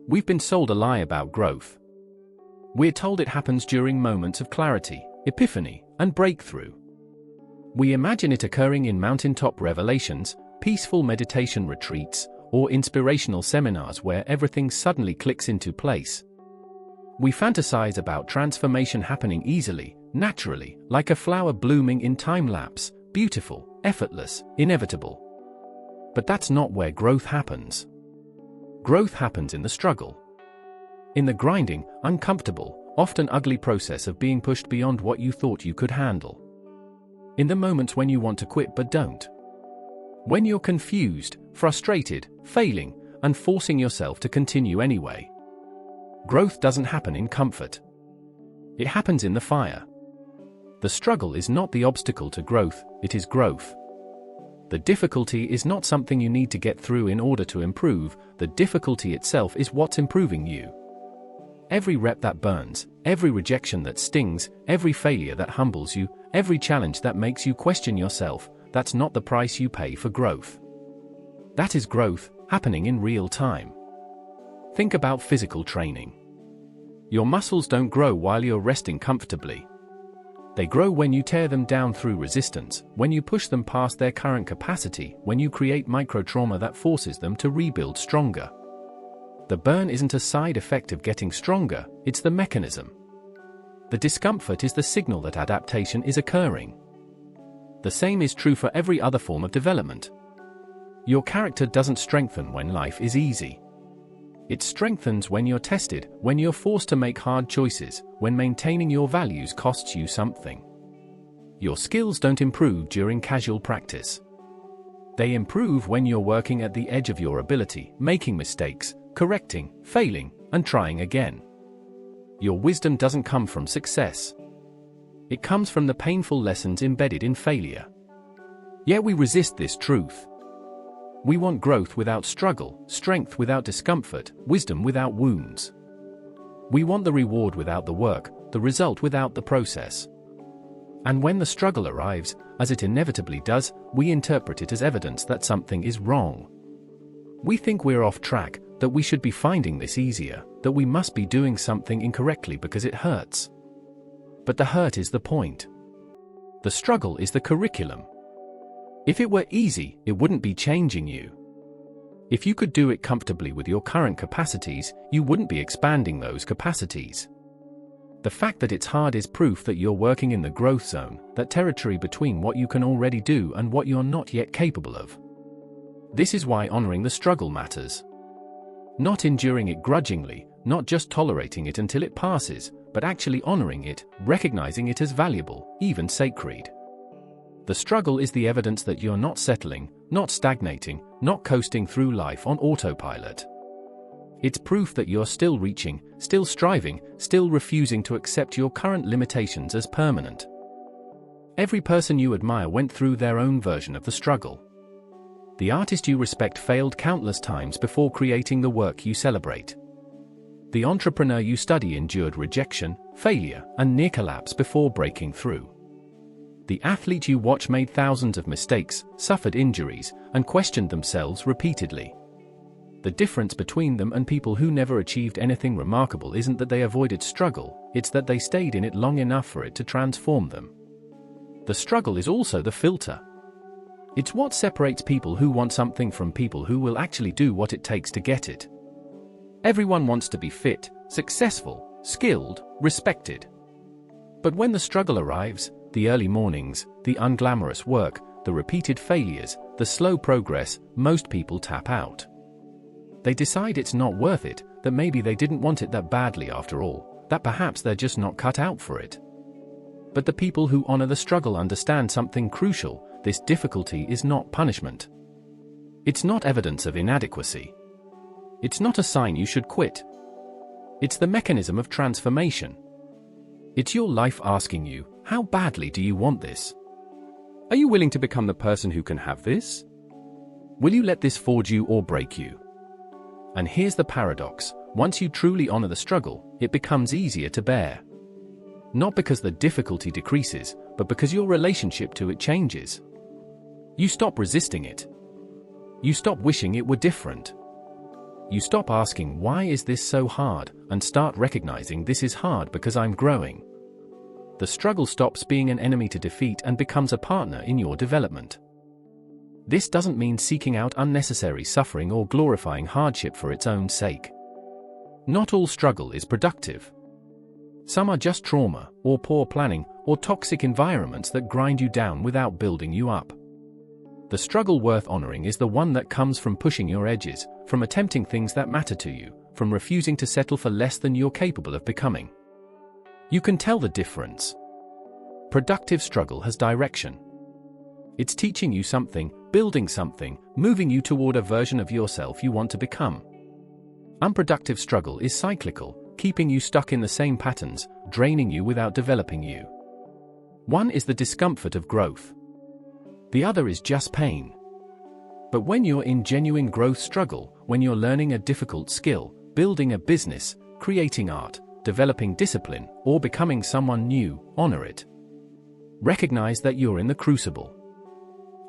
We've been sold a lie about growth. We're told it happens during moments of clarity, epiphany, and breakthrough. We imagine it occurring in mountaintop revelations, peaceful meditation retreats, or inspirational seminars where everything suddenly clicks into place. We fantasize about transformation happening easily, naturally, like a flower blooming in time-lapse, beautiful, effortless, inevitable. But that's not where growth happens. Growth happens in the struggle. In the grinding, uncomfortable, often ugly process of being pushed beyond what you thought you could handle. In the moments when you want to quit but don't. When you're confused, frustrated, failing, and forcing yourself to continue anyway. Growth doesn't happen in comfort. It happens in the fire. The struggle is not the obstacle to growth, it is growth. The difficulty is not something you need to get through in order to improve, the difficulty itself is what's improving you. Every rep that burns, every rejection that stings, every failure that humbles you, every challenge that makes you question yourself, that's not the price you pay for growth. That is growth, happening in real time. Think about physical training. Your muscles don't grow while you're resting comfortably. They grow when you tear them down through resistance, when you push them past their current capacity, when you create micro-trauma that forces them to rebuild stronger. The burn isn't a side effect of getting stronger, it's the mechanism. The discomfort is the signal that adaptation is occurring. The same is true for every other form of development. Your character doesn't strengthen when life is easy. It strengthens when you're tested, when you're forced to make hard choices, when maintaining your values costs you something. Your skills don't improve during casual practice. They improve when you're working at the edge of your ability, making mistakes, correcting, failing, and trying again. Your wisdom doesn't come from success. It comes from the painful lessons embedded in failure. Yet we resist this truth. We want growth without struggle, strength without discomfort, wisdom without wounds. We want the reward without the work, the result without the process. And when the struggle arrives, as it inevitably does, we interpret it as evidence that something is wrong. We think we're off track, that we should be finding this easier, that we must be doing something incorrectly because it hurts. But the hurt is the point. The struggle is the curriculum. If it were easy, it wouldn't be changing you. If you could do it comfortably with your current capacities, you wouldn't be expanding those capacities. The fact that it's hard is proof that you're working in the growth zone, that territory between what you can already do and what you're not yet capable of. This is why honoring the struggle matters. Not enduring it grudgingly, not just tolerating it until it passes, but actually honoring it, recognizing it as valuable, even sacred. The struggle is the evidence that you're not settling, not stagnating, not coasting through life on autopilot. It's proof that you're still reaching, still striving, still refusing to accept your current limitations as permanent. Every person you admire went through their own version of the struggle. The artist you respect failed countless times before creating the work you celebrate. The entrepreneur you study endured rejection, failure, and near collapse before breaking through. The athlete you watch made thousands of mistakes, suffered injuries, and questioned themselves repeatedly. The difference between them and people who never achieved anything remarkable isn't that they avoided struggle, it's that they stayed in it long enough for it to transform them. The struggle is also the filter. It's what separates people who want something from people who will actually do what it takes to get it. Everyone wants to be fit, successful, skilled, respected. But when the struggle arrives, the early mornings, the unglamorous work, the repeated failures, the slow progress, most people tap out. They decide it's not worth it, that maybe they didn't want it that badly after all, that perhaps they're just not cut out for it. But the people who honor the struggle understand something crucial: this difficulty is not punishment. It's not evidence of inadequacy. It's not a sign you should quit. It's the mechanism of transformation. It's your life asking you, how badly do you want this? Are you willing to become the person who can have this? Will you let this forge you or break you? And here's the paradox: once you truly honor the struggle, it becomes easier to bear. Not because the difficulty decreases, but because your relationship to it changes. You stop resisting it. You stop wishing it were different. You stop asking, why is this so hard, and start recognizing this is hard because I'm growing. The struggle stops being an enemy to defeat and becomes a partner in your development. This doesn't mean seeking out unnecessary suffering or glorifying hardship for its own sake. Not all struggle is productive. Some are just trauma, or poor planning, or toxic environments that grind you down without building you up. The struggle worth honoring is the one that comes from pushing your edges, from attempting things that matter to you, from refusing to settle for less than you're capable of becoming. You can tell the difference. Productive struggle has direction. It's teaching you something, building something, moving you toward a version of yourself you want to become. Unproductive struggle is cyclical, keeping you stuck in the same patterns, draining you without developing you. One is the discomfort of growth. The other is just pain. But when you're in genuine growth struggle, when you're learning a difficult skill, building a business, creating art, developing discipline, or becoming someone new, honor it. Recognize that you're in the crucible.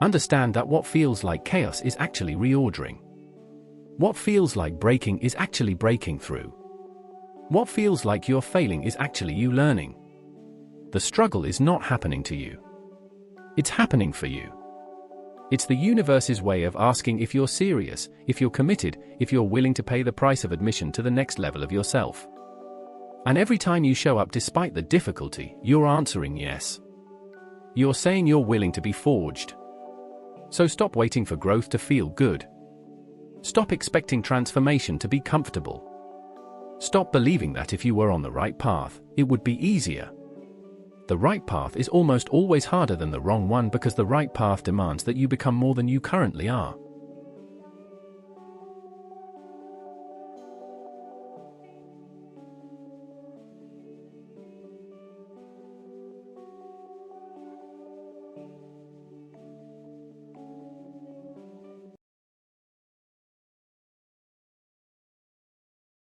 Understand that what feels like chaos is actually reordering. What feels like breaking is actually breaking through. What feels like you're failing is actually you learning. The struggle is not happening to you. It's happening for you. It's the universe's way of asking if you're serious, if you're committed, if you're willing to pay the price of admission to the next level of yourself. And every time you show up despite the difficulty, you're answering yes. You're saying you're willing to be forged. So stop waiting for growth to feel good. Stop expecting transformation to be comfortable. Stop believing that if you were on the right path, it would be easier. The right path is almost always harder than the wrong one because the right path demands that you become more than you currently are.